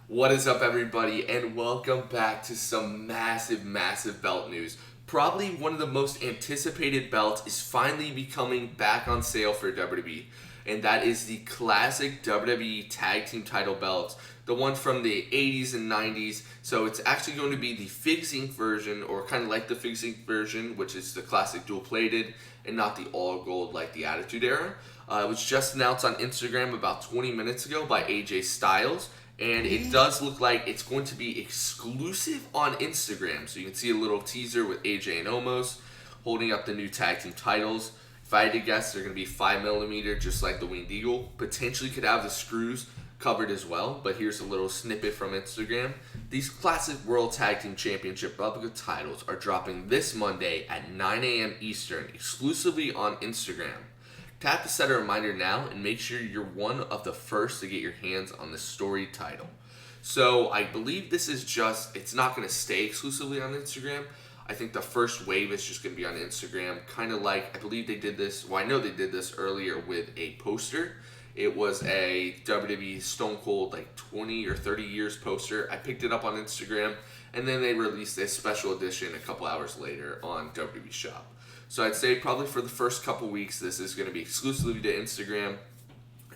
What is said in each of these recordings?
What is up, everybody, and welcome back to some massive belt news. Probably one of the most anticipated belts is finally becoming back on sale for WWE, and that is the classic WWE Tag Team title belts, the one from the 80s and 90s. So it's actually going to be the Figs Inc. version, or kind of like the Figs Inc. version, which is the classic dual-plated, and not the all-gold like the Attitude Era. It was just announced on Instagram about 20 minutes ago by AJ Styles. And it does look like it's going to be exclusive on Instagram. So you can see a little teaser with AJ and Omos holding up the new tag team titles. If I had to guess, they're going to be 5mm, just like the Winged Eagle. Potentially could have the screws covered as well. But here's a little snippet from Instagram. These classic World Tag Team Championship replica titles are dropping this Monday at 9 a.m. Eastern, exclusively on Instagram. Tap to set a reminder now and make sure you're one of the first to get your hands on the story title. So I believe this is it's not going to stay exclusively on Instagram. I think the first wave is just going to be on Instagram. Kind of like, I believe they did this, I know they did this earlier with a poster. It was a WWE Stone Cold 20 or 30 years poster. I picked it up on Instagram, and then they released a special edition a couple hours later on WWE Shop. So I'd say probably for the first couple weeks, this is going to be exclusively to Instagram,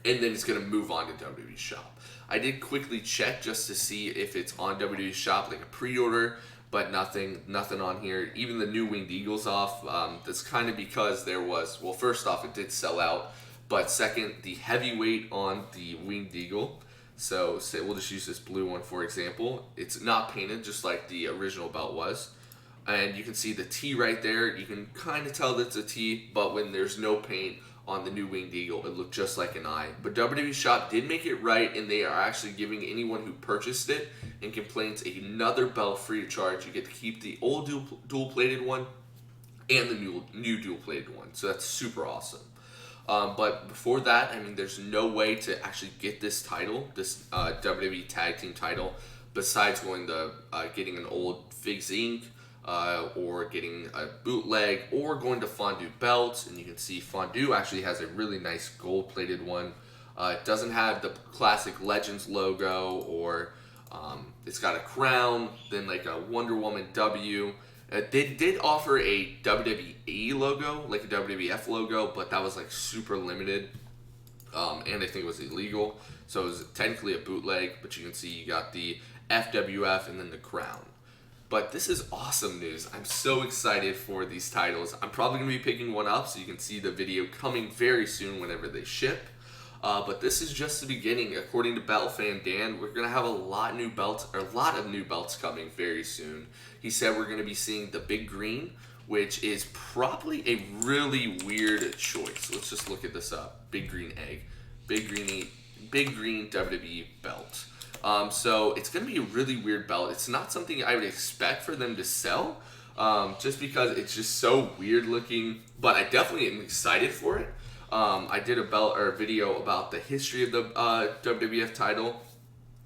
and then it's going to move on to WWE Shop. I did quickly check just to see if it's on WWE Shop, like a pre-order, but nothing on here. Even the new Winged Eagle's off. That's kind of because well, first off, it did sell out, but second, the heavyweight on the Winged Eagle. So say we'll just use this blue one for example. It's not painted just like the original belt was. And you can see the T right there. You can kind of tell that it's a T, but when there's no paint on the new Winged Eagle, it looked just like an I. But WWE Shop did make it right, and they are actually giving anyone who purchased it and complains another belt free of charge. You get to keep the old dual-plated one and the new dual-plated one. So that's super awesome. But before that, I mean, there's no way to actually get this title, this WWE Tag Team title, besides getting an old Figs Inc., or getting a bootleg, or going to Fondue belts. And you can see Fondue actually has a really nice gold-plated one. It doesn't have the classic Legends logo, or it's got a crown, then like a Wonder Woman W. They did offer a WWE logo, like a WWF logo, but that was like super limited. And I think it was illegal. So it was technically a bootleg, but you can see you got the FWF and then the crown. But this is awesome news. I'm so excited for these titles. I'm probably going to be picking one up, so you can see the video coming very soon whenever they ship. But this is just the beginning. According to Belt Fan Dan, we're going to have a lot of new belts coming very soon. He said we're going to be seeing the Big Green, which is probably a really weird choice. Let's just look at this up. Big Green Egg. Big Green WWE belt. So it's going to be a really weird belt. It's not something I would expect for them to sell, just because it's just so weird looking, but I definitely am excited for it. I did a video about the history of the WWF title,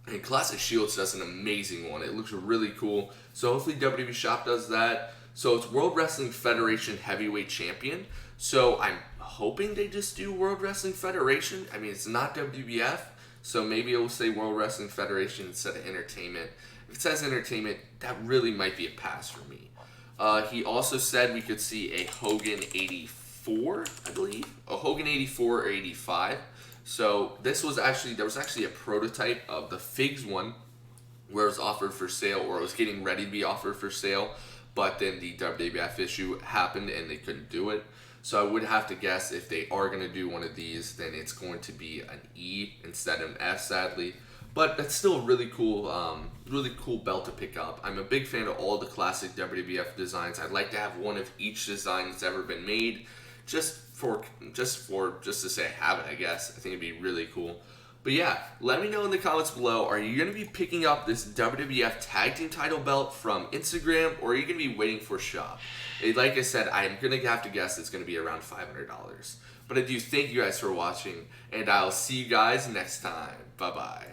and Classic Shields does an amazing one. It looks really cool. So hopefully WWE Shop does that. So it's World Wrestling Federation Heavyweight Champion. So I'm hoping they just do World Wrestling Federation. I mean, it's not WWF. So maybe it will say World Wrestling Federation instead of Entertainment. If it says Entertainment, that really might be a pass for me. He also said we could see a Hogan 84, I believe. A Hogan 84 or 85. So there was actually a prototype of the Figs one where it was offered for sale, or it was getting ready to be offered for sale. But then the WWF issue happened and they couldn't do it. So I would have to guess if they are going to do one of these, then it's going to be an E instead of an F, sadly. But that's still a really cool belt to pick up. I'm a big fan of all the classic WWF designs. I'd like to have one of each design that's ever been made, just to say I have it, I guess. I think it'd be really cool. But yeah, let me know in the comments below, are you going to be picking up this WWF Tag Team title belt from Instagram, or are you going to be waiting for Shop? Like I said, I'm going to have to guess it's going to be around $500. But I do thank you guys for watching, and I'll see you guys next time. Bye-bye.